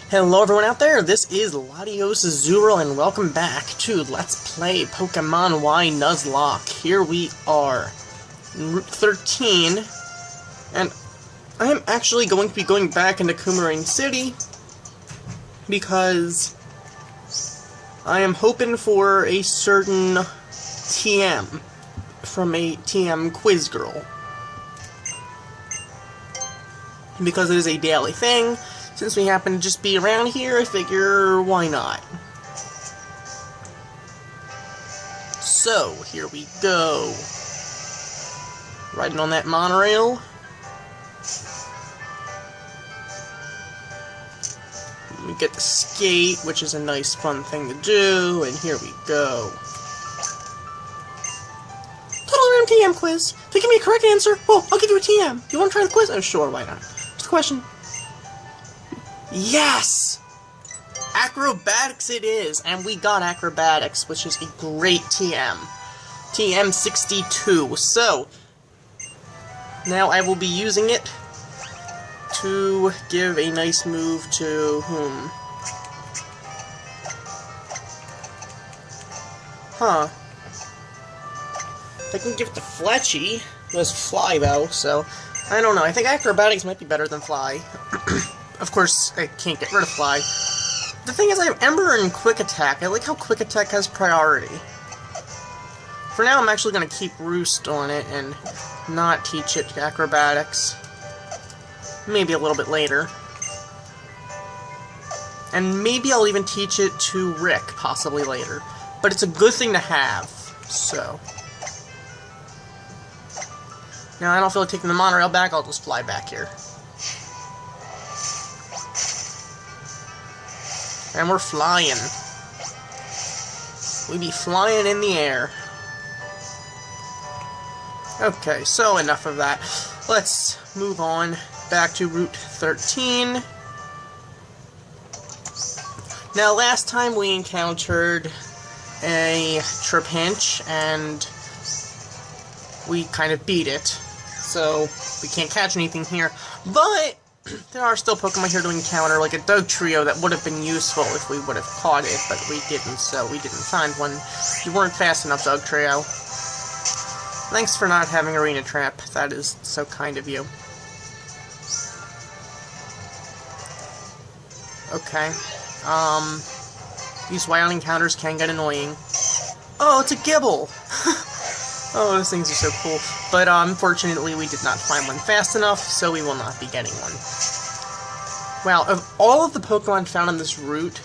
Hello everyone out there, this is Latios Azuro, and welcome back to Let's Play Pokemon Y Nuzlocke. Here we are, in Route 13, and I am actually going to be going back into Coumarine City, because I am hoping for a certain TM from a TM quiz girl. Because it is a daily thing, since we happen to just be around here, I figure, why not? So, here we go. Riding on that monorail. We get to skate, which is a nice fun thing to do, and here we go. Total random TM quiz. If you give me a correct answer, well, I'll give you a TM. Do you want to try the quiz? Oh, sure, why not? Just a question. Yes! Acrobatics it is, and we got Acrobatics, which is a great TM. TM 62. So, now I will be using it to give a nice move to whom? Huh. I can give it to Fletchy, who has Fly, though, so I don't know. I think Acrobatics might be better than Fly. Of course, I can't get rid of Fly. The thing is, I have Ember and Quick Attack. I like how Quick Attack has priority. For now, I'm actually going to keep Roost on it and not teach it Acrobatics. Maybe a little bit later. And maybe I'll even teach it to Rick, possibly later. But it's a good thing to have, so. Now, I don't feel like taking the monorail back, I'll just fly back here. And we're flying. We be flying in the air. Okay, so enough of that. Let's move on back to Route 13. Now, last time we encountered a Trapinch, and we kind of beat it. So, we can't catch anything here. But there are still Pokemon here to encounter, like a Dugtrio that would have been useful if we would have caught it, but we didn't, so we didn't find one. You weren't fast enough, Dugtrio. Thanks for not having Arena Trap. That is so kind of you. Okay. These wild encounters can get annoying. Oh, it's a Gibble! Oh, those things are so cool. But, unfortunately, we did not find one fast enough, so we will not be getting one. Wow, of all of the Pokemon found on this route,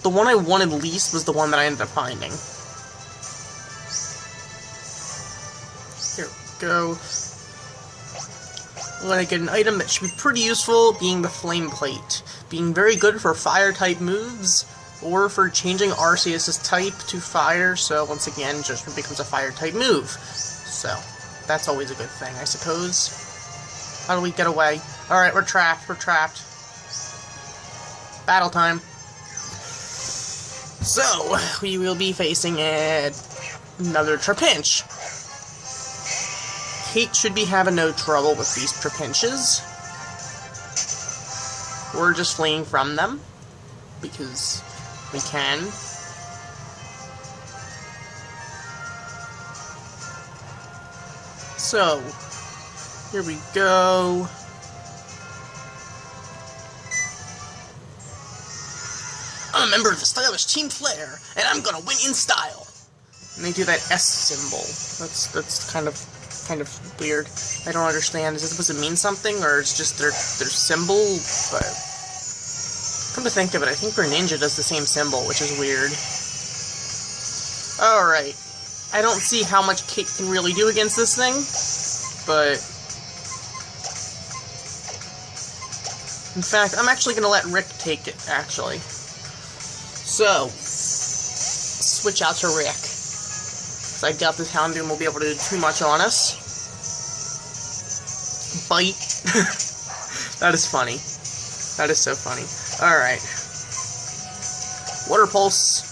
the one I wanted least was the one that I ended up finding. Here we go. I'm going to get an item that should be pretty useful, being the Flame Plate. Being very good for Fire-type moves, or for changing Arceus' type to Fire, so once again, Judgment becomes a Fire-type move. So, that's always a good thing, I suppose. How do we get away? Alright, we're trapped, Battle time. So, we will be facing another Trapinch. Kate should be having no trouble with these Trapinches. We're just fleeing from them, because we can. So, here we go. I'm a member of the stylish Team Flare, and I'm gonna win in style. And they do that S symbol. That's kind of weird. I don't understand. Is it supposed to mean something, or it's just their symbol? But come to think of it, I think Greninja does the same symbol, which is weird. Alright. I don't see how much Kate can really do against this thing, but in fact, I'm actually going to let Rick take it, actually. So, switch out to Rick. Because I doubt this Houndoom will be able to do too much on us. Bite. That is funny. That is so funny. Alright. Water Pulse.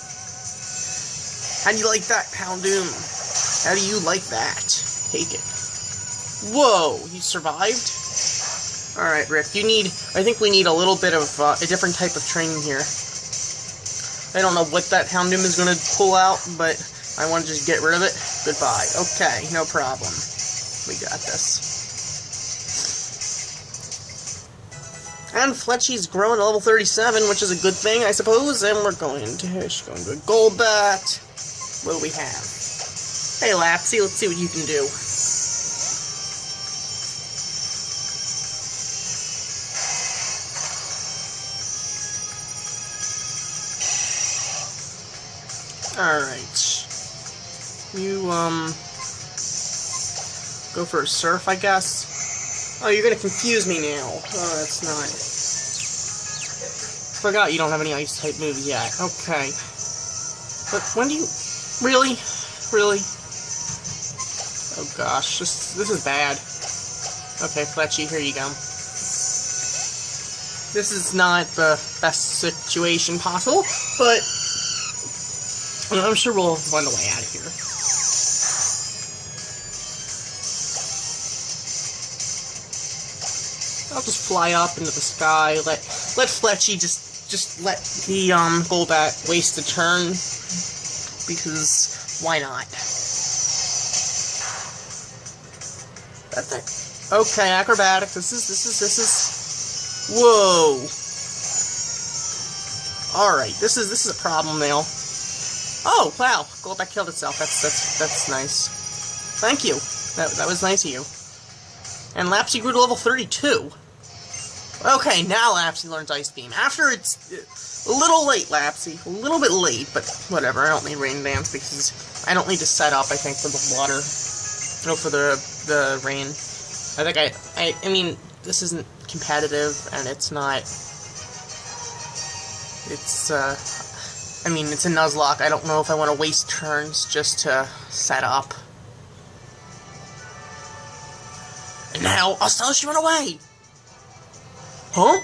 How do you like that, Houndoom? How do you like that? Take it. Whoa, you survived? Alright, Rick, I think we need a little bit of a different type of training here. I don't know what that Houndoom is going to pull out, but I want to just get rid of it. Goodbye. Okay, no problem. We got this. And Fletchy's growing to level 37, which is a good thing, I suppose. And we're going to a Golbat. What do we have? Hey, Lapsy, let's see what you can do. Alright. You, go for a Surf, I guess? Oh, you're gonna confuse me now. Oh, that's not... Forgot you don't have any Ice-type moves yet. Okay. But when do you... Really? Really? Oh gosh, this is bad. Okay, Fletchy, here you go. This is not the best situation possible, but... I'm sure we'll find a way out of here. I'll just fly up into the sky, let Fletchy just let the Golbat waste a turn, because why not? That's it. Okay, acrobatics. This is whoa. Alright, this is a problem now. Oh, wow, Golbat killed itself. That's nice. Thank you. That was nice of you. And Lapsy grew to level 32. Okay, now Lapsy learns Ice Beam. After it's a little late, Lapsy. A little bit late, but whatever. I don't need Rain Dance because I don't need to set up, I think, for the water. No, for the rain. I think I mean, this isn't competitive, and it's not... It's, I mean, it's a Nuzlocke. I don't know if I want to waste turns just to set up. And now, Austelis, you run away! Huh?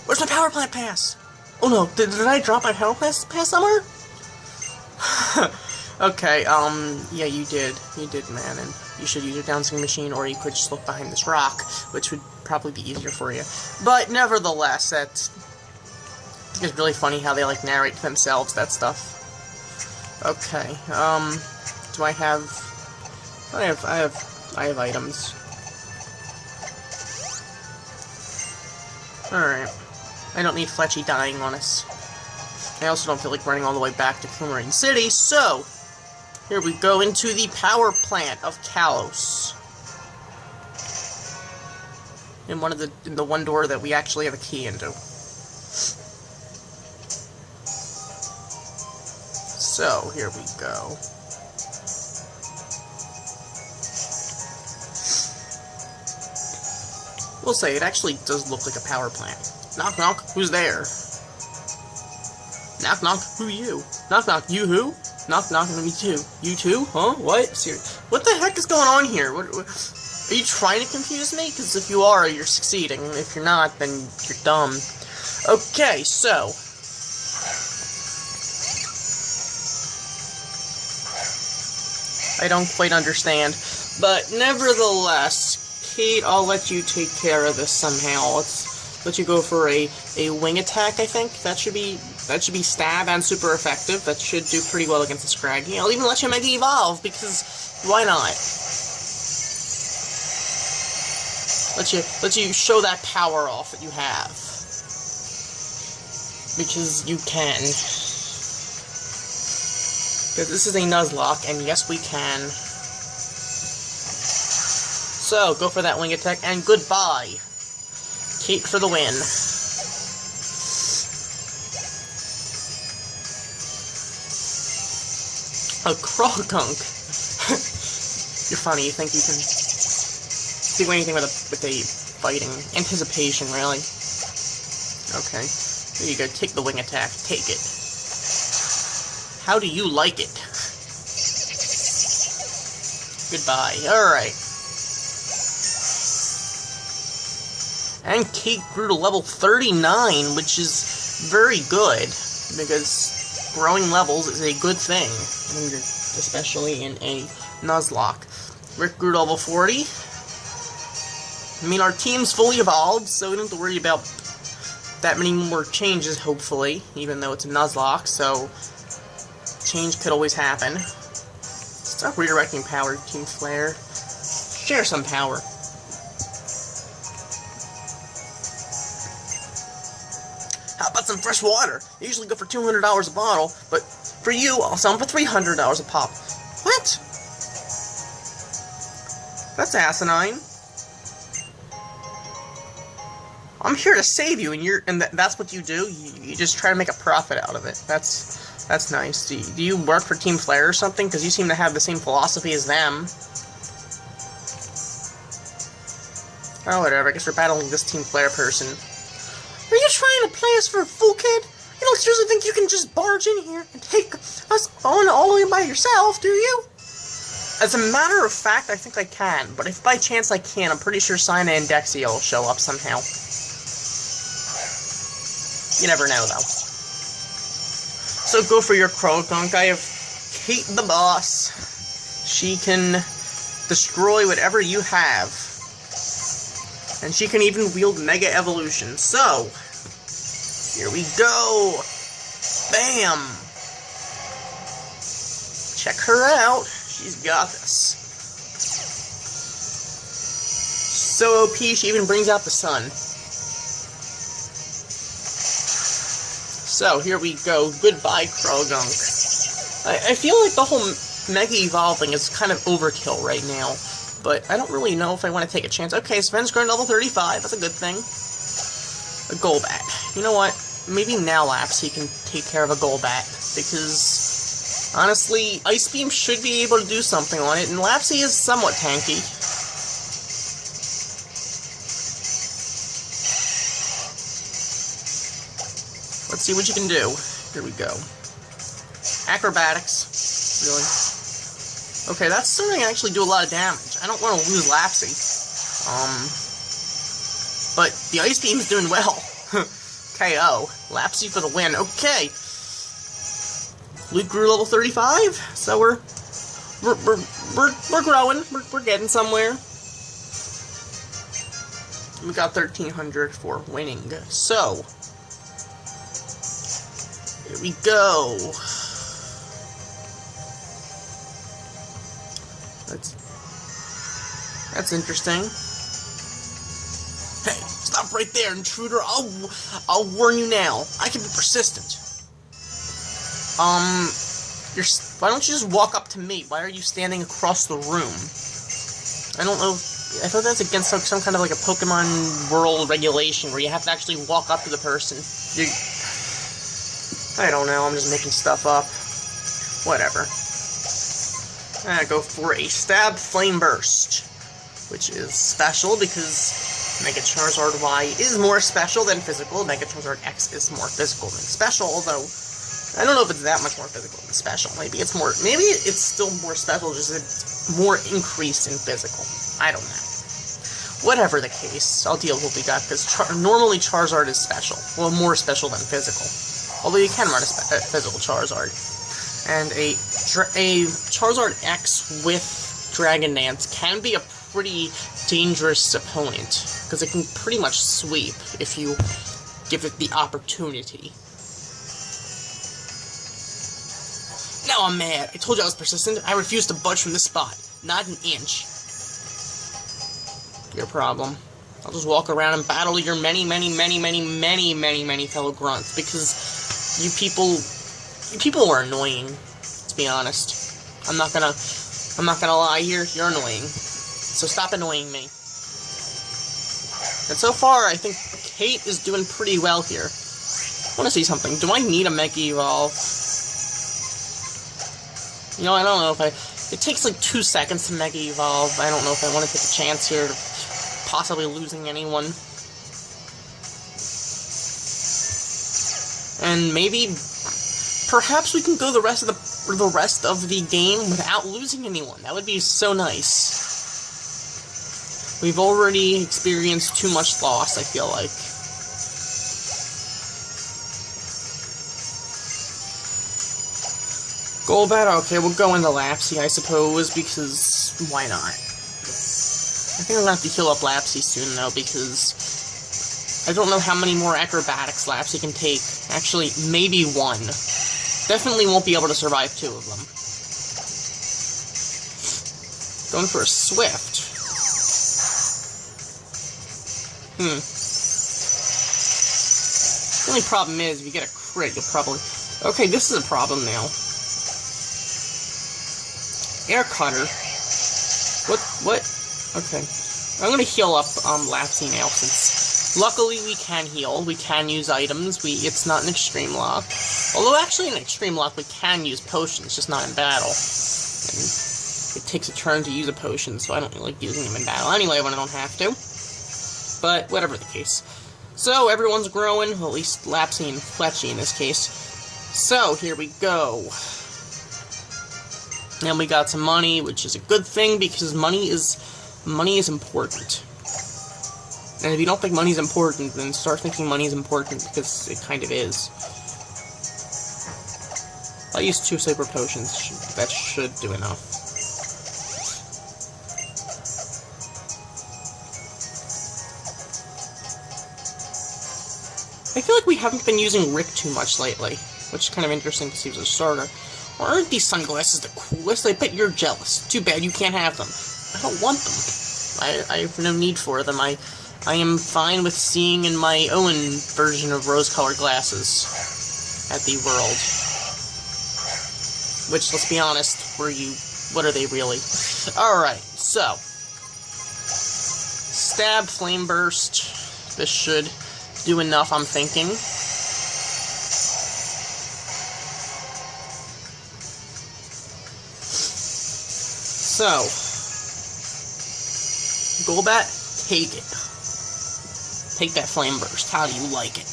Where's my power plant pass? Oh no, did I drop my power plant pass somewhere? Okay, yeah, you did. You did, man, and you should use your downswing machine, or you could just look behind this rock, which would probably be easier for you. But nevertheless, it's really funny how they, like, narrate to themselves, that stuff. Okay, do I have... I have items. Alright. I don't need Fletchy dying on us. I also don't feel like running all the way back to Coumarin City, so... Here we go into the power plant of Kalos. In the one door that we actually have a key into. So, here we go. We'll say, it actually does look like a power plant. Knock knock, who's there? Knock knock, who you? Knock knock, you who? Knock knock, me too. You too? Huh? What? Seriously? What the heck is going on here? What, are you trying to confuse me? Because if you are, you're succeeding. If you're not, then you're dumb. Okay, so... I don't quite understand. But nevertheless, Kate, I'll let you take care of this somehow. Let's let you go for a wing attack, I think. That should be stab and super effective. That should do pretty well against the Scraggy. I'll even let you Mega Evolve, because why not? Let you show that power off that you have. Because you can. Because this is a Nuzlocke, and yes, we can. So, go for that wing attack, and goodbye. Kate for the win. A Krogunk. You're funny, you think you can do anything with a fighting. Anticipation, really. Okay. There you go, take the wing attack. Take it. How do you like it? Goodbye. Alright. And Kate grew to level 39, which is very good, because growing levels is a good thing, especially in a Nuzlocke. Rick grew to level 40. I mean, our team's fully evolved, so we don't have to worry about that many more changes, hopefully, even though it's a Nuzlocke, so change could always happen. Stop redirecting power, Team Flare. Share some power. How about some fresh water? They usually go for $200 a bottle, but for you, I'll sell them for $300 a pop. What? That's asinine. I'm here to save you, and that's what you do? You just try to make a profit out of it. That's nice. Do you work for Team Flare or something? Because you seem to have the same philosophy as them. Oh, whatever. I guess we're battling this Team Flare person. Are you trying to play us for a fool, kid? You don't seriously think you can just barge in here and take us on all the way by yourself, do you? As a matter of fact, I think I can. But if by chance I can, I'm pretty sure Sina and Dexia will show up somehow. You never know, though. So go for your Krogunk. I have Kate the boss. She can destroy whatever you have. And she can even wield Mega Evolution. So, here we go. Bam. Check her out. She's got this. So OP, she even brings out the sun. So, here we go. Goodbye, Krogunk. I feel like the whole Mega Evolving is kind of overkill right now. But I don't really know if I want to take a chance. Okay, Sven's grown to level 35. That's a good thing. A Golbat. You know what? Maybe now Lapsy can take care of a Golbat. Because, honestly, Ice Beam should be able to do something on it. And Lapsy is somewhat tanky. Let's see what you can do. Here we go. Acrobatics. Really? Okay, that's something that can actually do a lot of damage. I don't want to lose Lapsy. But the Ice Beam is doing well. KO. Lapsy for the win. Okay. Luke grew level 35, so we're growing. We're getting somewhere. We got 1,300 for winning. So, here we go. That's interesting. Hey, stop right there, intruder. I'll warn you now. I can be persistent. Why don't you just walk up to me? Why are you standing across the room? I don't know. I thought that's against some kind of like a Pokemon World regulation where you have to actually walk up to the person. I don't know. I'm just making stuff up. Whatever. I go for a Stab Flame Burst, which is special because Mega Charizard Y is more special than physical. Mega Charizard X is more physical than special, although I don't know if it's that much more physical than special. Maybe it's still more special, just it's more increased in physical. I don't know. Whatever the case, I'll deal with what we got, because normally Charizard is special. Well, more special than physical. Although you can run a physical Charizard. And a Charizard X with Dragon Dance can be a pretty dangerous opponent, because it can pretty much sweep if you give it the opportunity. Now I'm mad. I told you I was persistent. I refuse to budge from this spot. Not an inch. Your problem. I'll just walk around and battle your many fellow grunts, because you people are annoying, to be honest. I'm not gonna lie here, you're annoying. So stop annoying me. And so far, I think Kate is doing pretty well here. I want to see something. Do I need a Mega Evolve? You know, I don't know if it takes like 2 seconds to Mega Evolve. I don't know if I want to take a chance here of possibly losing anyone. And maybe, perhaps we can go the rest of the game without losing anyone. That would be so nice. We've already experienced too much loss, I feel like. Golbat, okay, we'll go into Lapsy, I suppose, because why not? I think I'm gonna have to heal up Lapsy soon, though, because I don't know how many more acrobatics Lapsy can take. Actually, maybe one. Definitely won't be able to survive 2 of them. Going for a Swift. The only problem is, if you get a crit, you'll probably... Okay, this is a problem now. Air Cutter. What? Okay. I'm gonna heal up, Lapsy now, since... Luckily, we can heal. We can use items. It's not an extreme lock. Although, actually, in extreme lock, we can use potions, just not in battle. And it takes a turn to use a potion, so I don't really like using them in battle anyway when I don't have to. But, whatever the case. So, everyone's growing, well, at least Lapsy and Fletchy in this case. So, here we go. And we got some money, which is a good thing, because money is important. And if you don't think money's important, then start thinking money's important, because it kind of is. I'll use 2 Saber Potions. That should do enough. I feel like we haven't been using Rick too much lately, which is kind of interesting because he was a starter. Well, aren't these sunglasses the coolest? I bet you're jealous. Too bad you can't have them. I don't want them. I have no need for them. I am fine with seeing in my own version of rose-colored glasses at the world. Which, let's be honest, what are they really? Alright, so. Stab, Flame Burst. This should do enough, I'm thinking. So. Golbat, take it. Take that Flame Burst. How do you like it?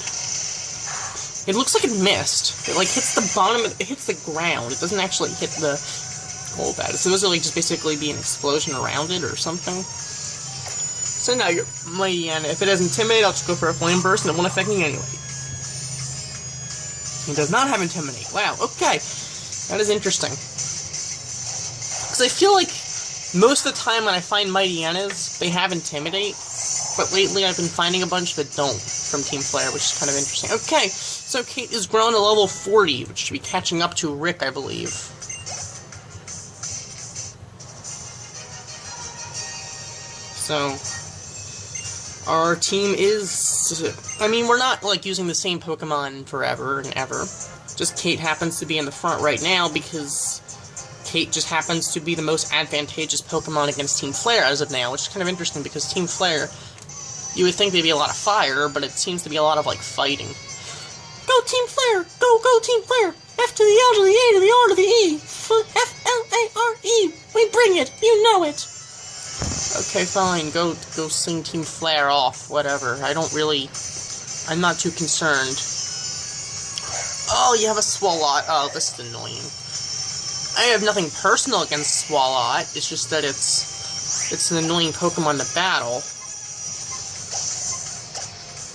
It looks like it missed. It, like, hits the bottom of... It hits the ground. It doesn't actually hit the Golbat. It's supposed to, like, just basically be an explosion around it or something. So now you're Mighty Anna. If it has Intimidate, I'll just go for a Flame Burst, and it won't affect me anyway. It does not have Intimidate. Wow, okay. That is interesting. Because I feel like most of the time when I find Mighty Annas, they have Intimidate. But lately I've been finding a bunch that don't from Team Flare, which is kind of interesting. Okay, so Kate is grown to level 40, which should be catching up to Rick, I believe. So, our team is... I mean, we're not, like, using the same Pokemon forever and ever. Just Kate happens to be in the front right now because Kate just happens to be the most advantageous Pokemon against Team Flare as of now, which is kind of interesting because Team Flare... You would think there'd be a lot of fire, but it seems to be a lot of, like, fighting. Go Team Flare! Go Team Flare! F to the L to the A to the R to the E! F-L-A-R-E! We bring it! You know it! Okay, fine. Go sing Team Flare off. Whatever. I'm not too concerned. Oh, you have a Swalot. Oh, this is annoying. I have nothing personal against Swalot. It's just that it's an annoying Pokemon to battle.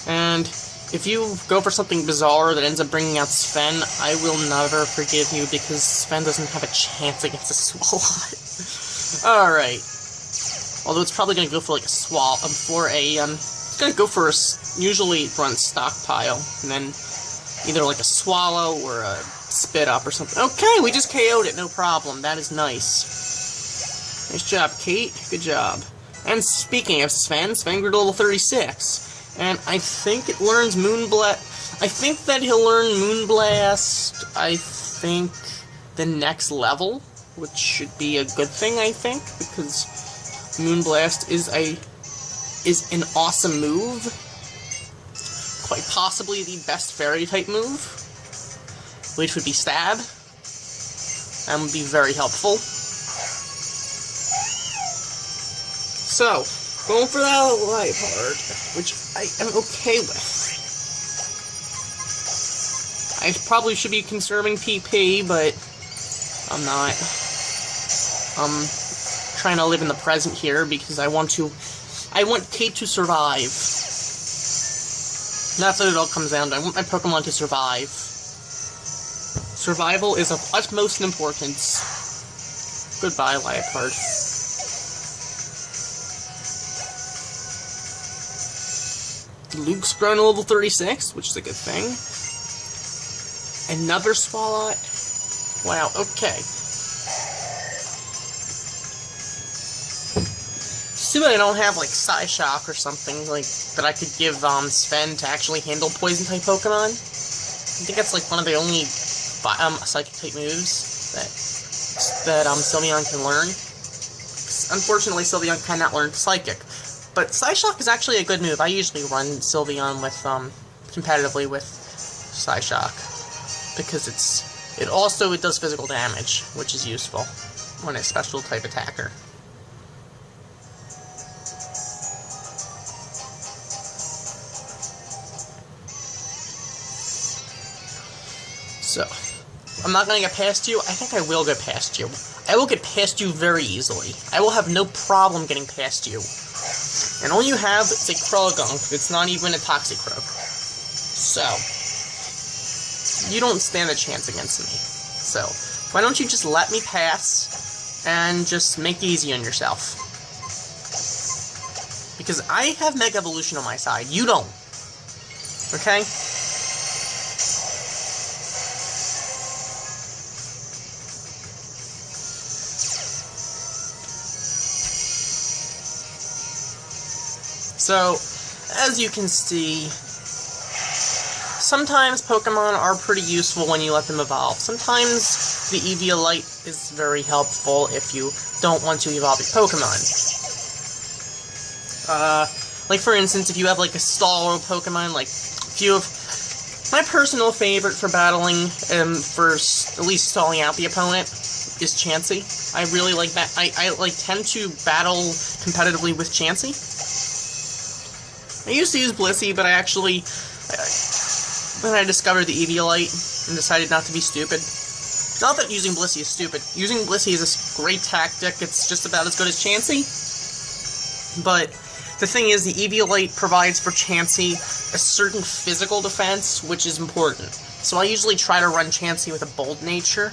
And if you go for something bizarre that ends up bringing out Sven, I will never forgive you because Sven doesn't have a chance against a Swalot. Alright. Although it's probably going to go for like a it's going to go for usually it runs Stockpile, and then either like a Swallow or a Spit Up or something. Okay, we just KO'd it, no problem. That is nice. Nice job, Kate. Good job. And speaking of Sven grew to level 36. And I think it learns Moonblast. I think that he'll learn Moonblast, I think, the next level, which should be a good thing, I think, because Moonblast is an awesome move. Quite possibly the best Fairy-type move, which would be Stab. That would be very helpful. So, going for that light part, which I am okay with. I probably should be conserving PP, but I'm not. I'm trying to live in the present here because I want Kate to survive. That's what it all comes down to. I want my Pokemon to survive. Survival is of utmost importance. Goodbye, Liepard. Luke's grown to level 36, which is a good thing. Another Swalot. Wow, okay. Too bad I don't have, like, Psyshock or something, like, that I could give, Sven to actually handle Poison-type Pokemon. I think that's, like, one of the only, Psychic-type moves that Sylveon can learn. Unfortunately, Sylveon cannot learn Psychic. But Psyshock is actually a good move. I usually run Sylveon with, competitively with Psyshock. Because it does physical damage, which is useful when it's a special-type attacker. So, I'm not going to get past you. I think I will get past you. I will get past you very easily. I will have no problem getting past you. And all you have is a Krogunk. It's not even a Toxicroak. So, you don't stand a chance against me. So, why don't you just let me pass and just make it easy on yourself? Because I have Mega Evolution on my side. You don't. Okay? So, as you can see, sometimes Pokemon are pretty useful when you let them evolve. Sometimes the Eviolite is very helpful if you don't want to evolve your Pokemon. Like for instance, if you have like a stalwart Pokemon, like if you have... My personal favorite for battling, for at least stalling out the opponent, is Chansey. I really like that. I tend to battle competitively with Chansey. I used to use Blissey, but I actually, when I discovered the Eviolite and decided not to be stupid. Not that using Blissey is stupid. Using Blissey is a great tactic. It's just about as good as Chansey. But the thing is, the Eviolite provides for Chansey a certain physical defense, which is important. So I usually try to run Chansey with a bold nature.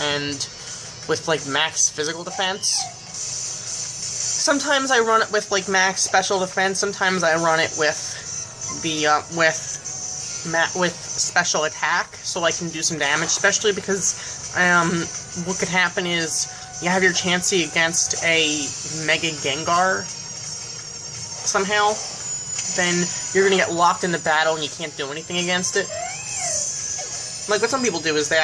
And with, like, max physical defense. Sometimes I run it with, like, max special defense. Sometimes I run it with the, with special attack, so I can do some damage. Especially because, what could happen is, you have your Chansey against a Mega Gengar, somehow, then you're gonna get locked into battle and you can't do anything against it. Like, what some people do is they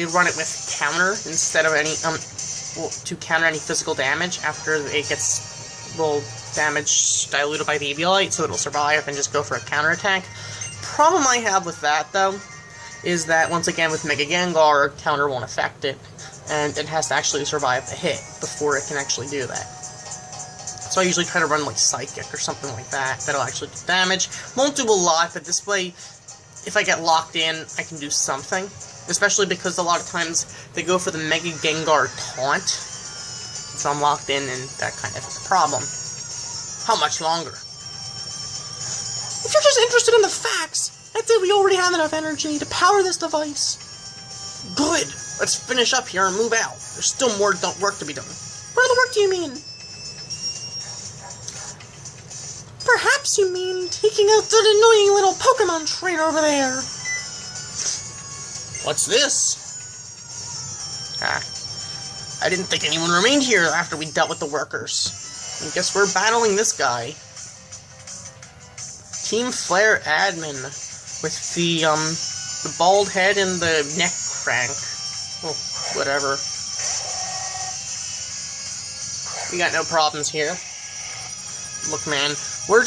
run it with counter instead of any, to counter any physical damage after it gets a little damage diluted by the Eviolite, so it'll survive and just go for a counterattack. Problem I have with that, though, is that, once again, with Mega Gengar, counter won't affect it, and it has to actually survive the hit before it can actually do that. So I usually try to run, like, Psychic or something like that, that'll actually do damage. Won't do a lot, but this way, if I get locked in, I can do something. Especially because a lot of times they go for the Mega Gengar taunt. So I'm locked in, and that kind of is a problem. How much longer? If you're just interested in the facts, I'd say we already have enough energy to power this device. Good. Let's finish up here and move out. There's still more work to be done. What other work do you mean? Perhaps you mean taking out that annoying little Pokemon trainer over there. What's this? I didn't think anyone remained here after we dealt with the workers. I guess we're battling this guy. Team Flare admin with the bald head and the neck crank. Oh, whatever. We got no problems here. Look, man, we're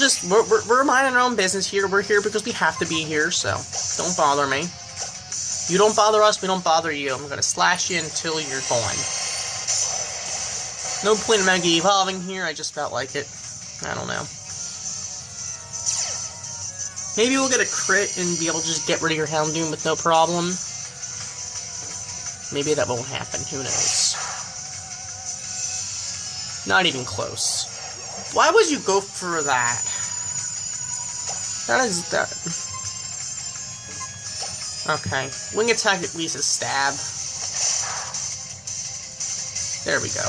minding our own business here. We're here because we have to be here, so don't bother me. You don't bother us, we don't bother you. I'm gonna slash you until you're gone. No point in Mega Evolving here, I just felt like it. I don't know. Maybe we'll get a crit and be able to just get rid of your Houndoom with no problem. Maybe that won't happen, who knows. Not even close. Why would you go for that? That is that. Okay. Wing attack at least is stab. There we go.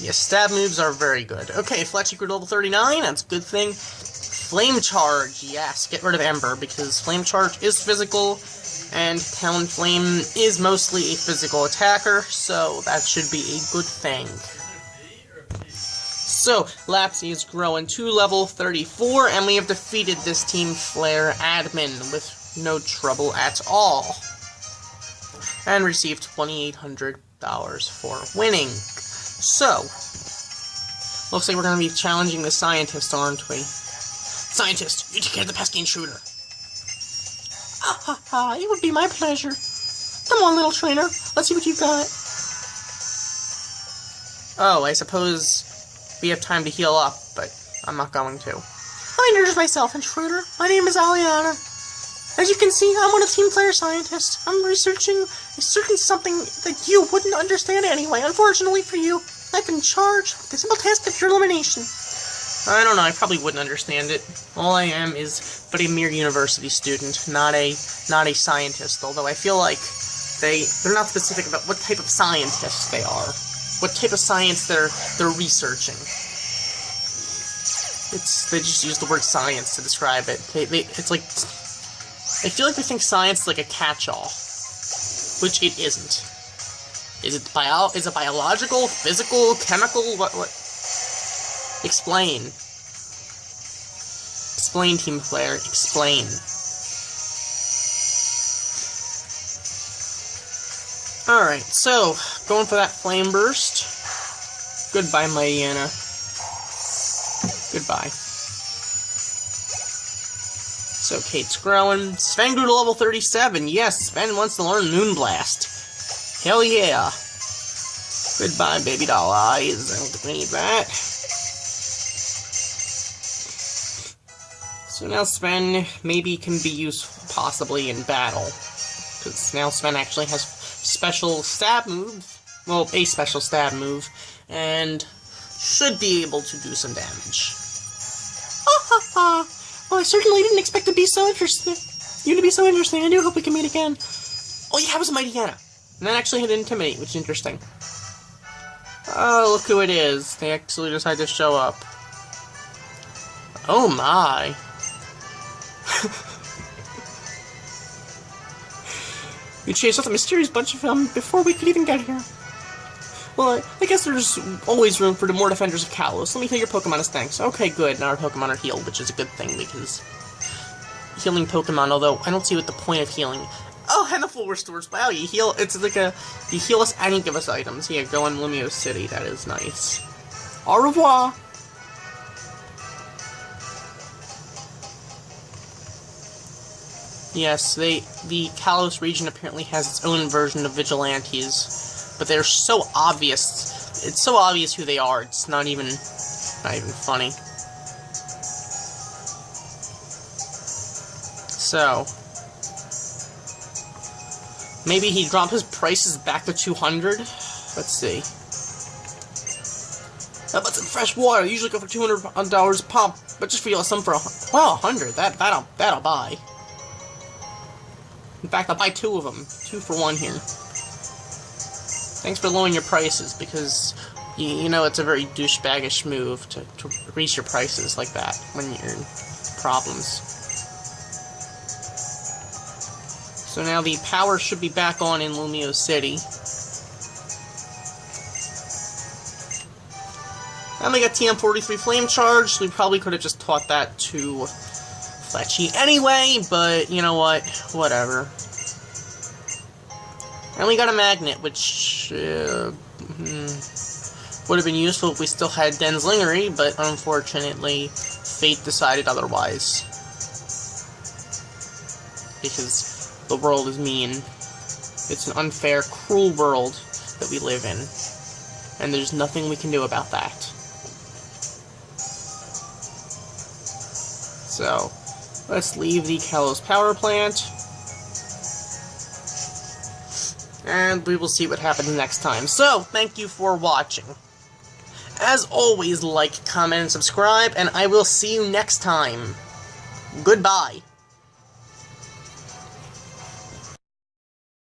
Yes, stab moves are very good. Okay, Fletchy grew to level 39, that's a good thing. Flame Charge, yes, get rid of Ember, because Flame Charge is physical, and Talon Flame is mostly a physical attacker, so that should be a good thing. So, Lapsy is growing to level 34, and we have defeated this Team Flare admin with no trouble at all. And received $2,800 for winning. So, looks like we're going to be challenging the Scientist, aren't we? Scientist, you take care of the pesky intruder. Ah ha ha, it would be my pleasure. Come on, little trainer, let's see what you've got. Oh, I suppose we have time to heal up, but I'm not going to. I'll introduce myself, intruder. My name is Aliana. As you can see, I'm one of Team Flare scientists. I'm researching something that you wouldn't understand anyway. Unfortunately for you, I've been charged with the simple task of your elimination. I don't know, I probably wouldn't understand it. All I am is but a mere university student, not a scientist, although I feel like they're not specific about what type of scientists they are. What type of science they're researching. They just use the word science to describe it. It's like, I feel like they think science is like a catch-all, which it isn't. Is it biological, physical, chemical? What? Explain. Explain, Team Flare. Explain. Alright, so, going for that Flame Burst. Goodbye, Mariana. Goodbye. So, Kate's growing. Sven grew to level 37. Yes, Sven wants to learn Moonblast. Hell yeah. Goodbye, baby doll eyes. I don't think we need that. So now Sven maybe can be useful, possibly, in battle. Because now Sven actually has special stab moves. Well, a special stab move. And should be able to do some damage. Ha ha ha! Well, I certainly didn't expect to be so interested. You to be so interesting. I do hope we can meet again. Oh yeah, it was Mightyana. And that actually had Intimidate, which is interesting. Oh, look who it is. They actually decided to show up. Oh my. We chased off a mysterious bunch of them before we could even get here. Well, I guess there's always room for the more defenders of Kalos. Let me heal your Pokemon as thanks. Okay, good. Now our Pokemon are healed, which is a good thing, because healing Pokemon, although I don't see what the point of healing. Oh, and the full restores. Wow, you heal. It's like you heal us and you give us items. Yeah, go in Lumio City. That is nice. Au revoir. Yes, the Kalos region apparently has its own version of vigilantes, but they're so obvious. It's so obvious who they are. It's not even funny. So maybe he dropped his prices back to 200. Let's see. How about some fresh water? I usually go for $200 a pop, but just for you, some for 100. That'll buy. In fact, I'll buy 2 of them. 2 for 1 here. Thanks for lowering your prices, because you know it's a very douchebaggish move to raise your prices like that when you're in problems. So now the power should be back on in Lumio City. And we got TM43 Flame Charge, so we probably could have just taught that to Fletchy anyway, but you know what? Whatever. And we got a Magnet, which would have been useful if we still had Denslingery, but unfortunately, fate decided otherwise. Because the world is mean. It's an unfair, cruel world that we live in. And there's nothing we can do about that. So, let's leave the Kalos power plant. And we will see what happens next time. So, thank you for watching. As always, like, comment, and subscribe, and I will see you next time. Goodbye.